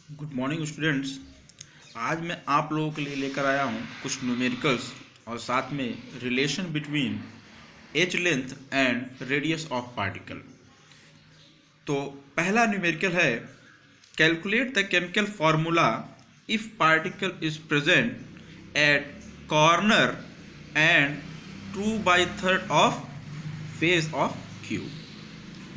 Good morning students. आज मैं आप लोगों के लिए लेकर आया हूँ कुछ न्यूमेरिकल्स और साथ में relation between edge length and radius of particle. तो पहला न्यूमेरिकल है, calculate the chemical formula if particle is present at corner and 2/3 of face of cube.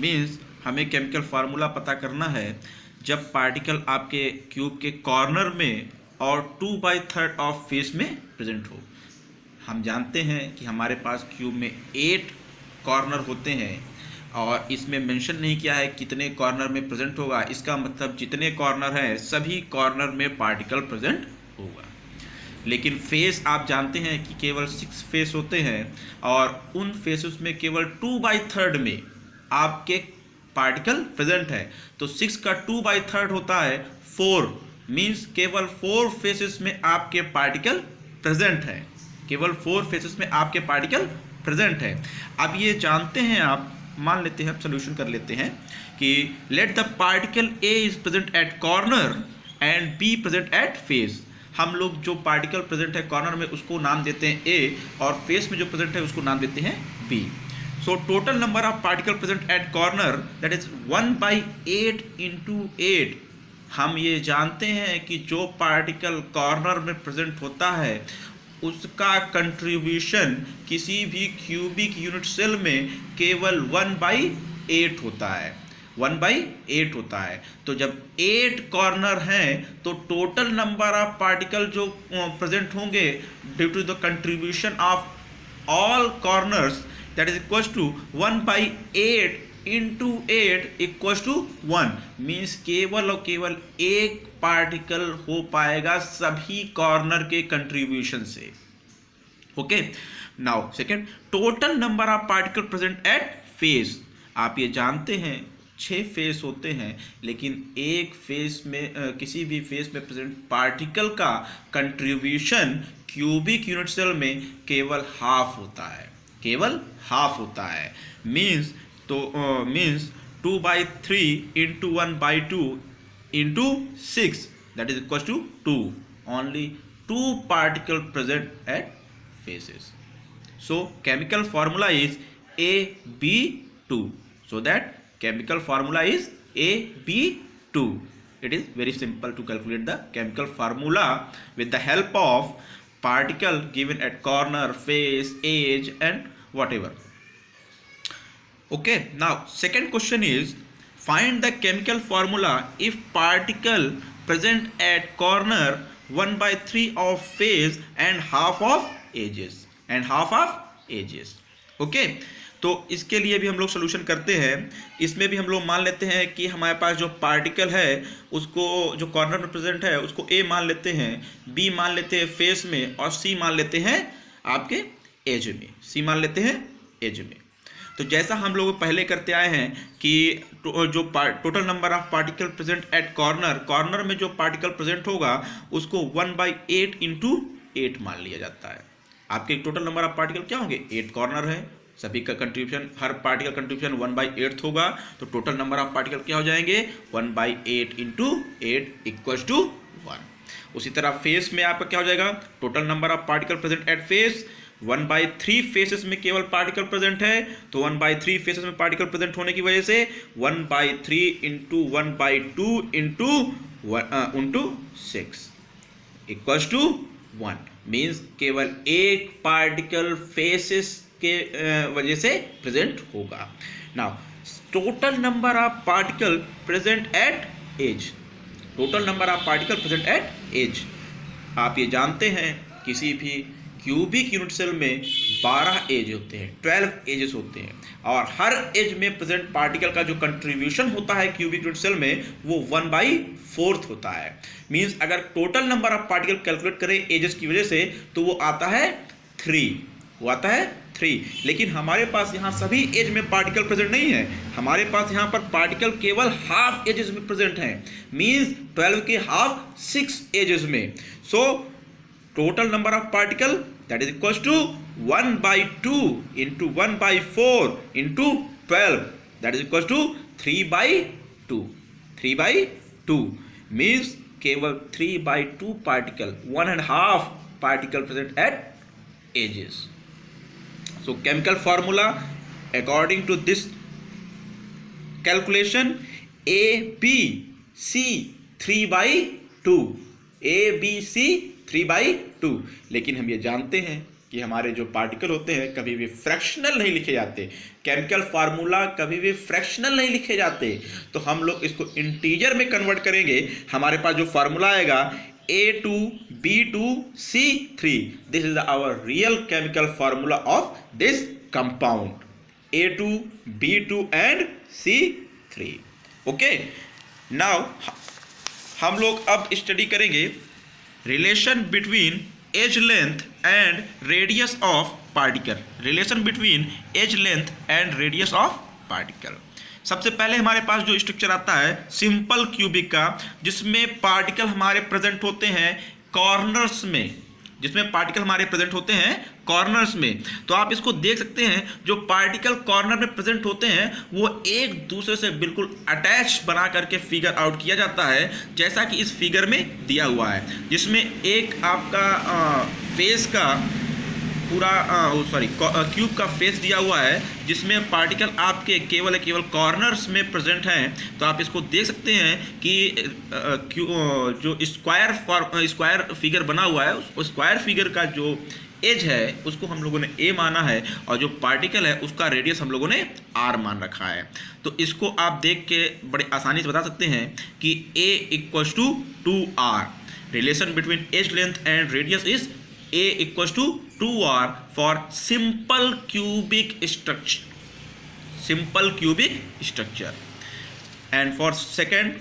Means हमें केमिकल फार्मूला पता करना है जब पार्टिकल आपके क्यूब के कॉर्नर में और 2/3 ऑफ फेस में प्रेजेंट हो। हम जानते हैं कि हमारे पास क्यूब में 8 कॉर्नर होते हैं और इसमें मेंशन नहीं किया है कितने कॉर्नर में प्रेजेंट होगा। इसका मतलब जितने कॉर्नर हैं सभी कॉर्नर में पार्टिकल प्रेजेंट होगा। लेकिन फेस आप जानते हैं कि केवल 6 फेस होते हैं और उन फेसेस में केवल 2/3 में आपके पार्टिकल प्रेजेंट है। तो 6 का 2/3 होता है 4। मीन्स केवल 4 फेसेस में आपके पार्टिकल प्रेजेंट है। केवल 4 फेसेस में आपके पार्टिकल प्रेजेंट है। अब ये जानते हैं आप, मान लेते हैं, सोल्यूशन कर लेते हैं कि let the particle A is present at corner and be present at face. हम लोग जो पार्टिकल प्रेजेंट है कॉर्नर में उसको नाम देते हैं ए और फेस में जो प्रेजेंट है उसको नाम देते हैं B. So total number of particle present at corner, that is 1/8 into 8। हम ये जानते हैं कि जो पार्टिकल कॉर्नर में प्रेजेंट होता है उसका कंट्रीब्यूशन किसी भी क्यूबिक यूनिट सेल में केवल 1/8 होता है। 1/8 होता है। तो जब 8 कॉर्नर हैं तो टोटल नंबर ऑफ पार्टिकल जो प्रेजेंट होंगे due to the contribution of all corners, that is equals to 1/8 into 8 equals to 1। Means केवल और केवल एक पार्टिकल हो पाएगा सभी कॉर्नर के कंट्रीब्यूशन से। Okay, now second, total number of particle present at face. आप ये जानते हैं 6 फेस होते हैं, लेकिन एक फेस में किसी भी फेस में प्रेजेंट पार्टिकल का कंट्रीब्यूशन क्यूबिक यूनिट सेल में केवल हाफ होता है। केवल हाफ होता है। Means 2/3 into 1/2 into 6, that is equal to 2। Only 2 particle present at faces. So chemical formula is AB2। So that chemical formula is AB2। It is very simple to calculate the chemical formula with the help of particle given at corner, face, edge and whatever. Okay, now second question is, find the chemical formula if particle present at corner 1/3 of face and half of edges। Okay, तो इसके लिए भी हम लोग solution करते हैं। इसमें भी हम लोग मान लेते हैं कि हमारे पास जो पार्टिकल है उसको जो कॉर्नर में प्रेजेंट है उसको ए मान लेते हैं, बी मान लेते हैं फेस में और सी मान लेते हैं आपके एज में। सी मान लेते हैं एज में। तो जैसा हम लोग पहले करते आए हैं कि जो total number of particle present at corner में जो पार्टिकल प्रेजेंट होगा उसको 1/8 इंटू 8 मान लिया जाता है। आपके टोटल नंबर ऑफ पार्टिकल क्या होंगे? 8 कॉर्नर है, सभी का कंट्रीब्यूशन, हर पार्टिकल कंट्रीब्यूशन 1/8 होगा। तो टोटल नंबर ऑफ पार्टिकल क्या हो जाएंगे? 1/8 इंटू 8 इक्वल्स टू 1। उसी तरह फेस में आपका क्या हो जाएगा? Total number of particle present at face 1/3 faces में केवल पार्टिकल प्रेजेंट है, तो 1/3 फेसेस में पार्टिकल प्रेजेंट होने की वजह से 1/3 into 1/2 into 6 equals to 1। Means केवल एक पार्टिकल फेसेस के वजह से प्रेजेंट होगा। Now total number of particle present at edge. Total number of particle present at edge, आप ये जानते हैं किसी भी क्यूबिक यूनिट सेल में 12 एज होते हैं, 12 एजेस होते हैं और हर एज में प्रेजेंट पार्टिकल का जो कंट्रीब्यूशन होता है क्यूबिक यूनिट सेल में वो 1/4 होता है। मीन्स अगर total number of particle calculate करें एजेस की वजह से तो वो आता है 3। वो आता है 3। लेकिन हमारे पास यहाँ सभी एज में पार्टिकल प्रेजेंट नहीं है। हमारे पास यहाँ पर पार्टिकल केवल हाफ एजेस में प्रेजेंट हैं। मीन्स 12 के हाफ 6 एजेस में। So total number of particle that is equals to 1/2 into 1/4 into 12, that is equals to 3/2। Means केवल 3/2 particle, 1.5 particle present at edges. So chemical formula according to this calculation, ABC 3/2, ABC 3/2. लेकिन हम ये जानते हैं कि हमारे जो पार्टिकल होते हैं कभी भी फ्रैक्शनल नहीं लिखे जाते, केमिकल फार्मूला कभी भी फ्रैक्शनल नहीं लिखे जाते. तो हम लोग इसको इंटीजर में कन्वर्ट करेंगे. हमारे पास जो फार्मूला आएगा A2B2C3. This is our real chemical formula of this compound, A2B2 and C3. Okay, now हम लोग अब स्टडी करेंगे relation between edge length and radius of particle. Relation between edge length and radius of particle. सबसे पहले हमारे पास जो structure आता है सिंपल क्यूबिक का, जिसमें पार्टिकल हमारे प्रेजेंट होते हैं कॉर्नर्स में, जिसमें पार्टिकल हमारे प्रेजेंट होते हैं कॉर्नर्स में. तो आप इसको देख सकते हैं, जो पार्टिकल कॉर्नर में प्रेजेंट होते हैं वो एक दूसरे से बिल्कुल अटैच बना करके फिगर आउट किया जाता है, जैसा कि इस फिगर में दिया हुआ है, जिसमें एक आपका फेस का पूरा क्यूब का फेस दिया हुआ है, जिसमें पार्टिकल आपके केवल कॉर्नर्स में प्रेजेंट हैं. तो आप इसको देख सकते हैं कि जो स्क्वायर फिगर बना हुआ है, उस स्क्वायर फिगर का जो एज है उसको हम लोगों ने a माना है, और जो पार्टिकल है उसका रेडियस हम लोगों ने r मान रखा है. तो इसको आप देख के बड़े आसानी से बता सकते हैं कि a equals to 2r. Relation between edge length and radius is a equals to 2r for simple cubic structure. And for second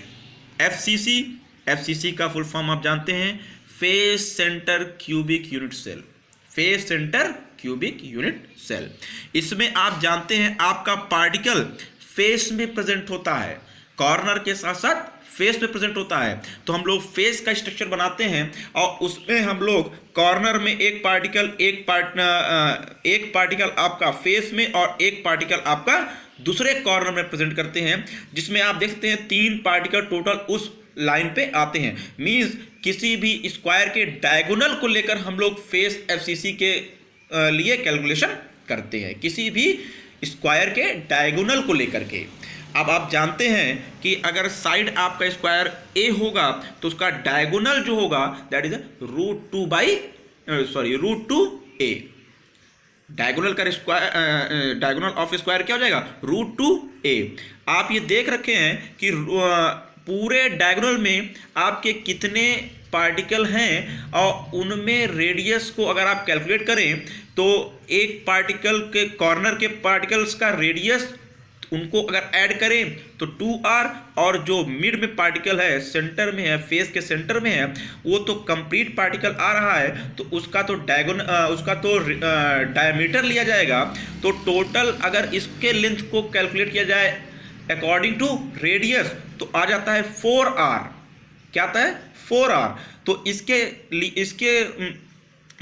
FCC का फुल फॉर्म आप जानते हैं, face centre cubic unit cell. Face centre cubic unit cell. इसमें आप जानते हैं आपका particle face में प्रेजेंट होता है, कॉर्नर के साथ साथ फेस में प्रेजेंट होता है. तो हम लोग फेस का स्ट्रक्चर बनाते हैं और उसमें हम लोग कॉर्नर में एक पार्टिकल आपका फेस में और एक पार्टिकल आपका दूसरे कॉर्नर में प्रेजेंट करते हैं, जिसमें आप देख सकते हैं 3 पार्टिकल टोटल उस लाइन पे आते हैं. मींस किसी भी स्क्वायर के डायगोनल को लेकर हम लोग फेस FCC के लिए कैलकुलेशन करते हैं, किसी भी स्क्वायर के डायगोनल को लेकर के. अब आप जानते हैं कि अगर साइड आपका स्क्वायर A होगा तो उसका डायगोनल जो होगा that is √2a. Diagonal of square क्या हो जाएगा, √2a. आप ये देख रखे हैं कि पूरे डायगोनल में आपके कितने पार्टिकल हैं और उनमें रेडियस को अगर आप कैलकुलेट करें तो एक पार्टिकल के कॉर्नर के पार्टिकल्स का रेडियस उनको अगर ऐड करें तो 2r, और जो मिड में पार्टिकल है सेंटर में है, फेस के सेंटर में है, वो तो कंप्लीट पार्टिकल आ रहा है, तो उसका तो डायमीटर लिया जाएगा. तो टोटल अगर इसके लेंथ को कैलकुलेट किया जाए अकॉर्डिंग टू रेडियस तो आ जाता है 4r. क्या आता है, 4r. तो इसके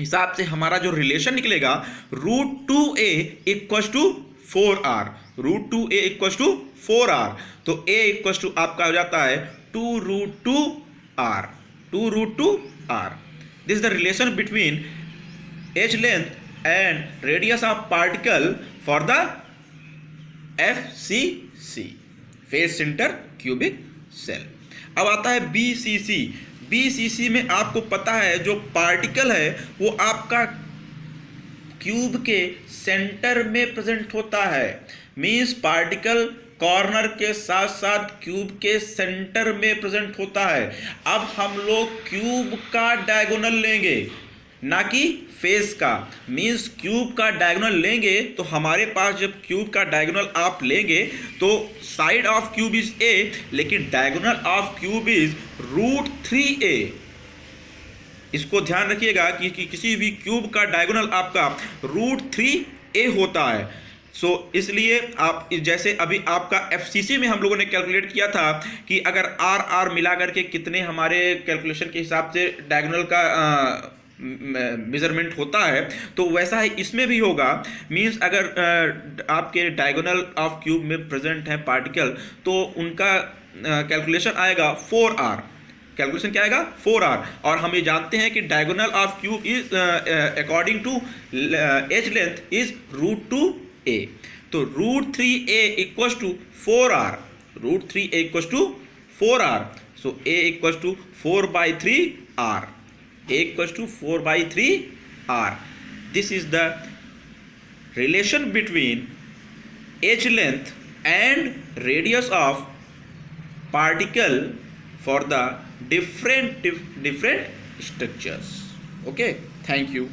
हिसाब से हमारा जो रिलेशन निकलेगा √2a equals to 4r. √2a equals to 4r. तो a इक्वल्स टू आपका हो जाता है 2√2r. 2√2r. This is the relation between edge length and radius of particle for the FCC, face centre cubic cell. अब आता है BCC में आपको पता है जो पार्टिकल है वो आपका क्यूब के सेंटर में प्रेजेंट होता है. मींस पार्टिकल कॉर्नर के साथ साथ क्यूब के सेंटर में प्रेजेंट होता है. अब हम लोग क्यूब का डायगोनल लेंगे, ना कि फेस का. मींस क्यूब का डायगोनल लेंगे तो हमारे पास जब क्यूब का डायगोनल आप लेंगे तो side of cube is a, लेकिन diagonal of cube is √3a. इसको ध्यान रखिएगा कि किसी भी क्यूब का डायगोनल आपका √3a होता है. इसलिए आप जैसे अभी आपका FCC में हम लोगों ने कैलकुलेट किया था कि अगर R मिला करके कितने हमारे कैलकुलेशन के हिसाब से डायगोनल का मेजरमेंट होता है, तो वैसा ही इसमें भी होगा. मींस अगर आपके डायगोनल ऑफ क्यूब में प्रेजेंट है पार्टिकल तो उनका कैलकुलेशन आएगा 4r. कैलकुलेशन क्या आएगा 4r। और हम ये जानते हैं कि diagonal of cube is according to edge length is √2a। तो √3a equals to 4r, √3a equals to 4r। So a equals to 4/3r, a equals to 4/3r। This is the relation between edge length and radius of particle for the different structures. Okay, thank you.